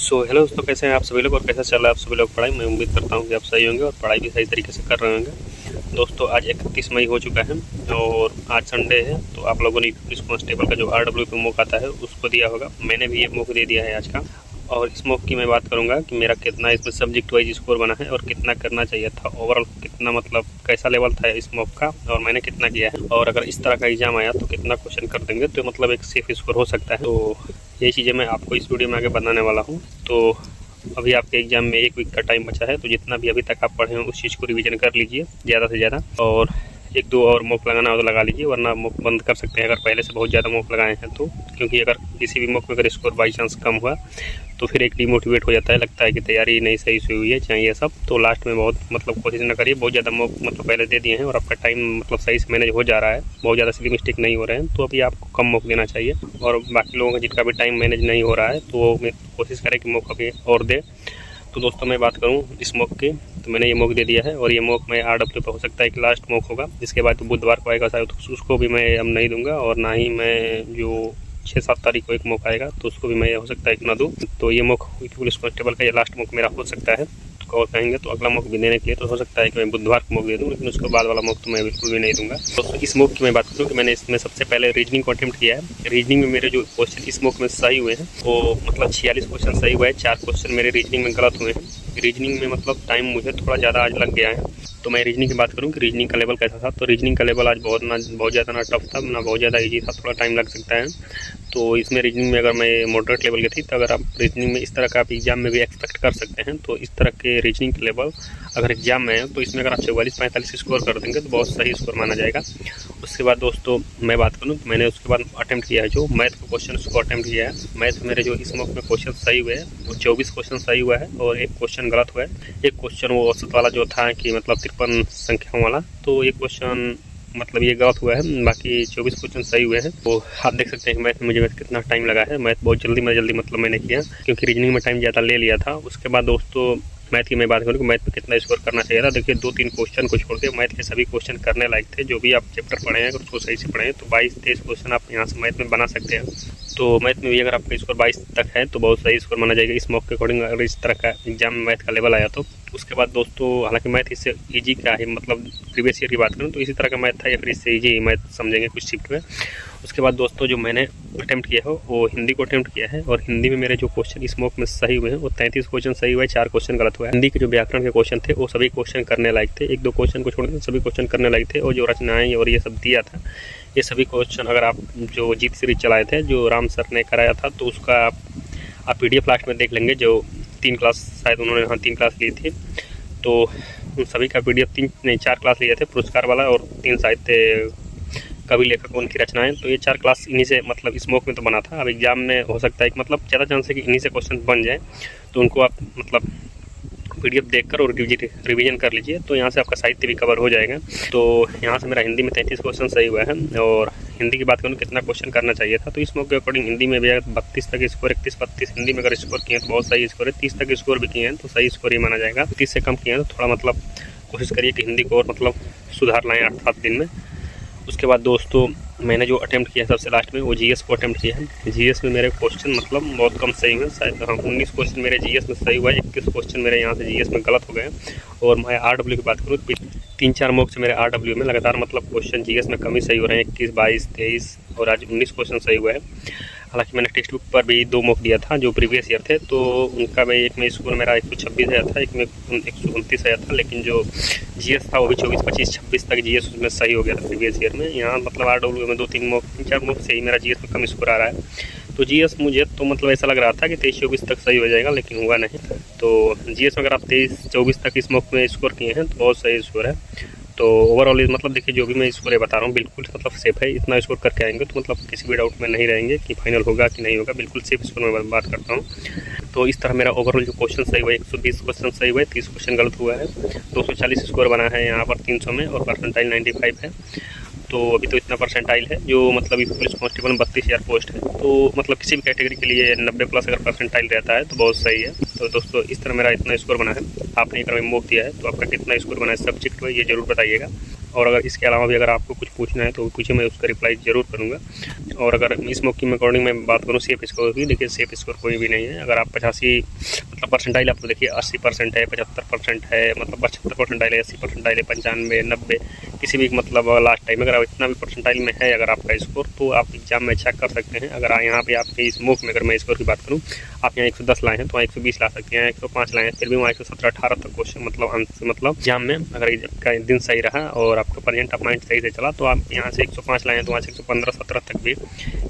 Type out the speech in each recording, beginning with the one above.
Hello दोस्तों, कैसे हैं आप सभी लोग और कैसा चल रहा है आप सभी लोग पढ़ाई। मैं उम्मीद करता हूँ कि आप सही होंगे और पढ़ाई भी सही तरीके से कर रहे होंगे। दोस्तों आज 31 मई हो चुका है और आज संडे है, तो आप लोगों ने पुलिस कांस्टेबल का जो RWP मॉक आता है उसको दिया होगा। मैंने भी ये मॉक दे दिया है आज का, और इस मॉक की मैं बात करूंगा कि मेरा कितना इसमें सब्जेक्ट वाइज स्कोर बना है और कितना करना चाहिए था, ओवरऑल कितना मतलब कैसा लेवल था इस मॉक का और मैंने कितना किया है, और अगर इस तरह का एग्जाम आया तो कितना क्वेश्चन कर देंगे तो मतलब एक सेफ स्कोर हो सकता है। तो ये चीज़ें मैं आपको इस वीडियो में आगे बताने वाला हूँ। तो अभी आपके एग्जाम में 1 वीक का टाइम बचा है, तो जितना भी अभी तक आप पढ़े हैं उस चीज़ को रिवीजन कर लीजिए ज़्यादा से ज़्यादा, और 1-2 और मॉक लगाना हो तो लगा लीजिए, वरना मॉक बंद कर सकते हैं अगर पहले से बहुत ज़्यादा मॉक लगाए हैं तो। क्योंकि अगर किसी भी मॉक में अगर स्कोर बाई चांस कम हुआ तो फिर एक डिमोटिवेट हो जाता है, लगता है कि तैयारी नहीं सही से हुई है चाहिए सब, तो लास्ट में बहुत मतलब कोशिश न करिए। बहुत ज़्यादा मॉक मतलब पहले दे दिए हैं और आपका टाइम मतलब सही से मैनेज हो जा रहा है, बहुत ज़्यादा सिली मिस्टेक नहीं हो रहे हैं, तो अभी आपको कम मॉक देना चाहिए। और बाकी लोगों का जिनका भी टाइम मैनेज नहीं हो रहा है तो वो कोशिश करें कि मॉक अभी और दे। तो दोस्तों मैं बात करूं इस मॉक की, तो मैंने ये मॉक दे दिया है और ये मॉक मैं RW पर हो सकता है कि लास्ट मॉक होगा। इसके बाद तो बुधवार को आएगा शायद, तो उसको भी मैं अब नहीं दूंगा, और ना ही मैं जो 6-7 तारीख को एक मॉक आएगा तो उसको भी मैं हो सकता है कि ना दूँ। तो ये मॉक पुलिस कांस्टेबल का ये लास्ट मॉक मेरा हो सकता है। और कहेंगे तो अगला मॉक भी देने के लिए तो हो सकता है कि मैं बुधवार को मॉक दे दूँ, लेकिन उसके बाद वाला मॉक तो मैं बिल्कुल भी नहीं दूंगा। तो इस मॉक की मैं बात करूँ कि मैंने इसमें सबसे पहले रीजनिंग को अटेम्प्ट किया है। रीजनिंग में मेरे जो क्वेश्चन इस मॉक में सही हुए हैं वो मतलब 46 क्वेश्चन सही हुआ है, 4 क्वेश्चन मेरे रीजनिंग में गलत हुए हैं। रीजनिंग में मतलब टाइम मुझे थोड़ा ज़्यादा आज लग गया है। तो मैं रीजनिंग की बात करूं कि रीजनिंग का लेवल कैसा था, तो रीजनिंग का लेवल आज बहुत ज़्यादा ना टफ था ना बहुत ज़्यादा इजी था, थोड़ा टाइम लग सकता है। तो इसमें रीजनिंग में अगर मैं मॉडरेट लेवल की थी, तो अगर आप रीजनिंग में इस तरह का आप एग्जाम में भी एक्सपेक्ट कर सकते हैं, तो इस तरह के रीजनिंग के लेवल अगर एग्जाम में है तो इसमें अगर आप 44-45 स्कोर कर देंगे तो बहुत सही स्कोर माना जाएगा। उसके बाद दोस्तों मैं बात करूँ तो मैंने उसके बाद अटेम्प्ट किया है जो मैथ का क्वेश्चन, उसको अटेम्प्ट किया है। मैथ मेरे जो इस मॉक में क्वेश्चन सही हुए हैं वो 24 क्वेश्चन सही हुआ है और 1 क्वेश्चन गलत हुआ है। एक क्वेश्चन वो औसत वाला जो था कि मतलब 53 संख्याओं वाला, तो एक क्वेश्चन मतलब ये गलत हुआ है, बाकी 24 क्वेश्चन सही हुए हैं। तो आप देख सकते हैं कि मैथ में मुझे कितना टाइम लगा है। मैथ बहुत जल्दी मतलब मैंने किया, क्योंकि रीजनिंग में टाइम ज़्यादा ले लिया था। उसके बाद दोस्तों मैथ की मैं बात करूँ कि मैथ में कितना स्कोर करना चाहिए था। देखिए 2-3 क्वेश्चन को छोड़ के मैथ के सभी क्वेश्चन करने लायक थे। जो भी आप चैप्टर पढ़े हैं अगर उसको सही से पढ़ें तो 22-23 क्वेश्चन आप यहाँ से मैथ में बना सकते हैं। तो मैथ में भी अगर आपका स्कोर 22 तक है तो बहुत सही स्कोर माना जाएगा इस मॉक के अकॉर्डिंग, अगर इस तरह का एग्जाम में मैथ का लेवल आया तो। उसके बाद दोस्तों हालांकि मैथ इससे ईजी का है, मतलब प्रीवियस ईयर की बात करूँ तो इसी तरह का मैथ था या फिर इससे ईजी मैथ समझेंगे कुछ शिफ्ट में। उसके बाद दोस्तों जो मैंने अटेम्प्ट किया है वो हिंदी को अटेम्प्ट किया है, और हिंदी में मेरे जो क्वेश्चन इस मॉक में सही हुए हैं वो 33 क्वेश्चन सही हुए, 4 क्वेश्चन गलत हुआ है। हिंदी के जो व्याकरण के क्वेश्चन थे वो सभी क्वेश्चन करने लायक थे, 1-2 क्वेश्चन को छोड़कर सभी क्वेश्चन करने लायक थे। और जो रचनाएं और ये सब दिया था ये सभी क्वेश्चन अगर आप जो जीत सीरीज चलाए थे जो राम सर ने कराया था तो उसका आप PDF लास्ट में देख लेंगे। जो 3 क्लास शायद उन्होंने 3 क्लास ली थी, तो उन सभी का PDF 4 क्लास लिए थे पुरस्कार वाला, और 3 शायद थे कवि लेखक उनकी रचनाएं। तो ये 4 क्लास इन्हीं से मतलब इस मॉक में तो बना था। अब एग्जाम में हो सकता है कि मतलब ज़्यादा चांस है कि इन्हीं से क्वेश्चन बन जाए, तो उनको आप मतलब PDF देखकर और रिवीजन कर लीजिए, तो यहाँ से आपका साहित्य भी कवर हो जाएगा। तो यहाँ से मेरा हिंदी में 33 क्वेश्चन सही हुआ है। और हिंदी की बात करूँ कितना क्वेश्चन करना चाहिए था, तो इस मॉक के अकॉर्डिंग हिंदी में भी अगर 32 तक स्कोर, 31-32 हिंदी में अगर स्कोर किए तो बहुत सही स्कोर है। 30 तक स्कोर भी किए हैं तो सही स्कोर ही माना जाएगा। 30 से कम किए हैं तो थोड़ा मतलब कोशिश करिए कि हिंदी को और मतलब सुधार लाएँ 8-7 दिन में। उसके बाद दोस्तों मैंने जो अटेम्प्ट किया सबसे लास्ट में वो GS को अटेम्प्ट किया है। GS में मेरे क्वेश्चन मतलब बहुत कम सही हुए, शायद 19 क्वेश्चन मेरे GS में सही हुआ है, 21 क्वेश्चन मेरे यहाँ से GS में गलत हो गए। और मैं RW की बात करूँ तो 3-4 मॉक से मेरे RW में लगातार मतलब क्वेश्चन GS में कम ही सही हो रहे हैं, 21, 22, 23 और आज 19 क्वेश्चन सही हुआ है। हालांकि मैंने टेक्स्ट बुक पर भी 2 मॉक दिया था जो प्रीवियस ईयर थे, तो उनका मैं एक में स्कोर मेरा 126 आया था, एक में 129 आया था, लेकिन जो GS था वो भी 24, 25, 26 तक GS उसमें सही हो गया था प्रीवियस ईयर में। यहाँ मतलब RW में 2-3 मॉक 3-4 मॉक से ही मेरा GS में कम स्कोर आ रहा है। तो GS मुझे तो मतलब ऐसा लग रहा था कि 23-24 तक सही हो जाएगा, लेकिन हुआ नहीं। तो GS में अगर आप 23-24 तक इस मॉक में स्कोर किए हैं तो बहुत सही स्कोर है। तो ओवरऑल मतलब देखिए जो भी मैं स्कोर बता रहा हूँ बिल्कुल मतलब सेफ है। इतना स्कोर करके आएंगे तो मतलब किसी भी डाउट में नहीं रहेंगे कि फाइनल होगा कि नहीं होगा, बिल्कुल सेफ स्कोर में बात करता हूँ। तो इस तरह मेरा ओवरऑल जो क्वेश्चन सही हुआ है 120 क्वेश्चन सही हुआ है, 30 क्वेश्चन गलत हुआ है, 240 स्कोर बना है यहाँ पर 300 में, और परसेंटाइल 95 है। तो अभी तो इतना परसेंटाइल है जो मतलब इस पुलिस कांस्टेबल में 32,000 पोस्ट है, तो मतलब किसी भी कैटेगरी के लिए 90+ अगर परसेंटाइल रहता है तो बहुत सही है। तो दोस्तों इस तरह मेरा इतना स्कोर बना है। आपने अगर मैं मॉक दिया है तो आपका कितना स्कोर बना है सब्जेक्ट में ये जरूर बताइएगा। और अगर इसके अलावा भी अगर आपको कुछ पूछना है तो पूछिए, मैं उसका रिप्लाई ज़रूर करूँगा। और अगर इस मॉक की अकॉर्डिंग मैं बात करूँ सेफ स्कोर की, देखिए सेफ स्कोर कोई भी नहीं है। अगर आप 85 मतलब परसेंटाइल आपको देखिए 80% है, 75% है, मतलब 75 परसेंटाइल है, 80 परसेंटाइल है, 95, 90, किसी भी मतलब लास्ट टाइम अगर इतना भी परसेंटाइल में है अगर आपका स्कोर, तो आप एग्जाम में चेक कर सकते हैं। अगर यहाँ पे आपके इस मॉक में अगर मैं स्कोर की बात करूँ, आप यहाँ 110 लाए हैं तो वहाँ 120 ला सकते हैं, 105 लाए हैं फिर भी वहाँ 117, 18 तक क्वेश्चन मतलब एग्जाम में अगर का दिन सही रहा और आपका प्रेजेंट ऑफ माइंड सही से चला तो आप यहाँ से 105 लाए हैं तो वहाँ से 115, 17 तक भी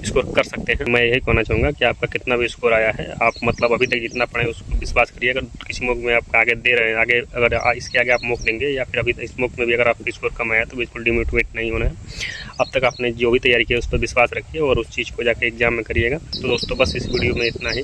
स्कोर कर सकते हैं। मैं यही कहना चाहूँगा कि आपका कितना भी स्कोर आया है, आप मतलब अभी तक जितना पढ़े उसको विश्वास करिए। अगर किसी मॉक में आपका आगे दे रहे हैं, आगे अगर इसके आगे आप मॉक देंगे या फिर अभी इस मॉक में भी अगर आपका स्कोर कम आया तो बिल्कुल डिमोटिवेट नहीं होना है। अब तक आपने जो भी तैयारी की है उस पर विश्वास रखिए और उस चीज़ को जाकर एग्जाम में करिएगा। तो दोस्तों बस इस वीडियो में इतना ही।